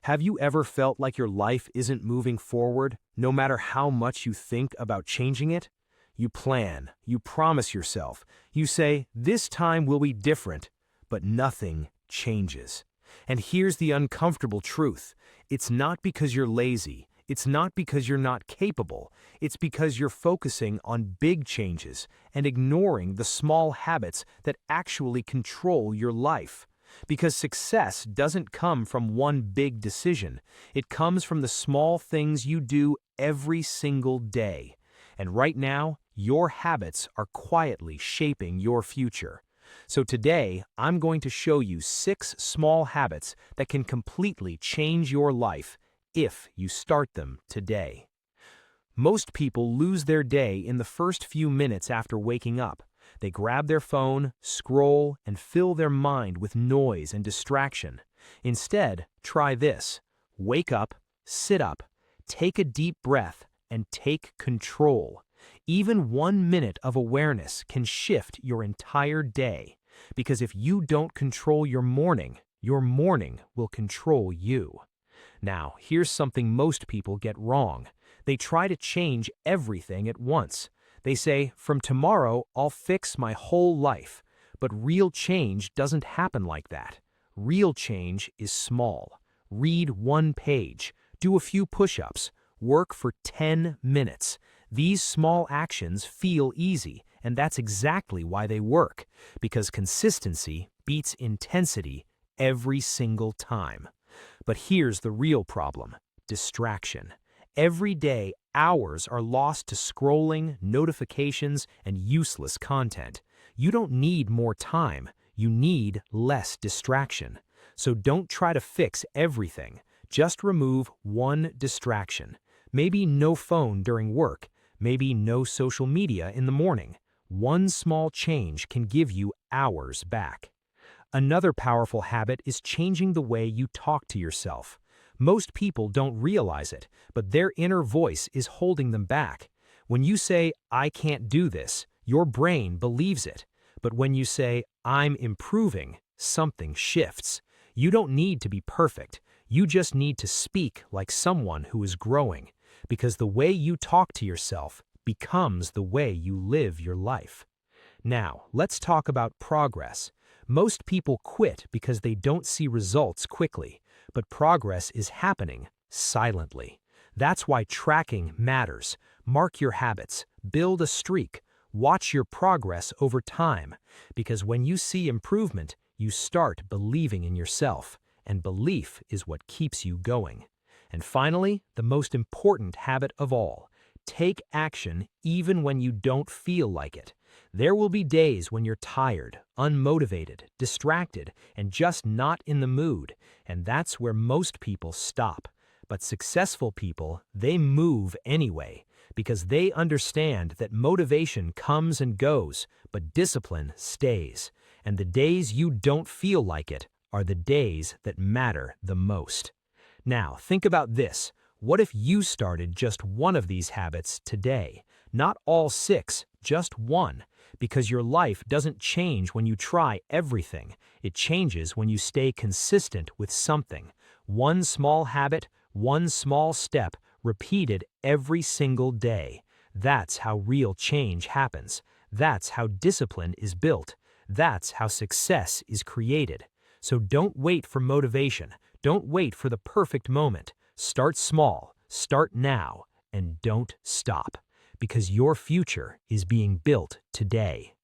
Have you ever felt like your life isn't moving forward, no matter how much you think about changing it? You plan, you promise yourself, you say, this time will be different, but nothing changes. And here's the uncomfortable truth. It's not because you're lazy, it's not because you're not capable, it's because you're focusing on big changes and ignoring the small habits that actually control your life. Because success doesn't come from one big decision. It comes from the small things you do every single day. And right now, your habits are quietly shaping your future. So today, I'm going to show you 6 small habits that can completely change your life if you start them today. Most people lose their day in the first few minutes after waking up. They grab their phone, scroll, and fill their mind with noise and distraction. Instead, try this. Wake up, sit up, take a deep breath, and take control. Even 1 minute of awareness can shift your entire day. Because if you don't control your morning will control you. Now, here's something most people get wrong. They try to change everything at once. They say, from tomorrow, I'll fix my whole life. But real change doesn't happen like that. Real change is small. Read 1 page, do a few push-ups, work for 10 minutes. These small actions feel easy, and that's exactly why they work. Because consistency beats intensity every single time. But here's the real problem: distraction. Every day, hours are lost to scrolling, notifications, and useless content. You don't need more time, you need less distraction. So don't try to fix everything. Just remove 1 distraction. Maybe no phone during work, maybe no social media in the morning. 1 small change can give you hours back. Another powerful habit is changing the way you talk to yourself. Most people don't realize it, but their inner voice is holding them back. When you say, I can't do this, your brain believes it. But when you say, I'm improving, something shifts. You don't need to be perfect. You just need to speak like someone who is growing. Because the way you talk to yourself becomes the way you live your life. Now, let's talk about progress. Most people quit because they don't see results quickly. But progress is happening silently. That's why tracking matters. Mark your habits, build a streak, watch your progress over time. Because when you see improvement, you start believing in yourself. And belief is what keeps you going. And finally, the most important habit of all: take action even when you don't feel like it. There will be days when you're tired, unmotivated, distracted, and just not in the mood, and that's where most people stop. But successful people, they move anyway, because they understand that motivation comes and goes, but discipline stays. And the days you don't feel like it are the days that matter the most. Now, think about this. What if you started just 1 of these habits today? Not all 6, just 1. Because your life doesn't change when you try everything. It changes when you stay consistent with something. 1 small habit, 1 small step, repeated every single day. That's how real change happens. That's how discipline is built. That's how success is created. So don't wait for motivation. Don't wait for the perfect moment. Start small, start now, and don't stop. Because your future is being built today.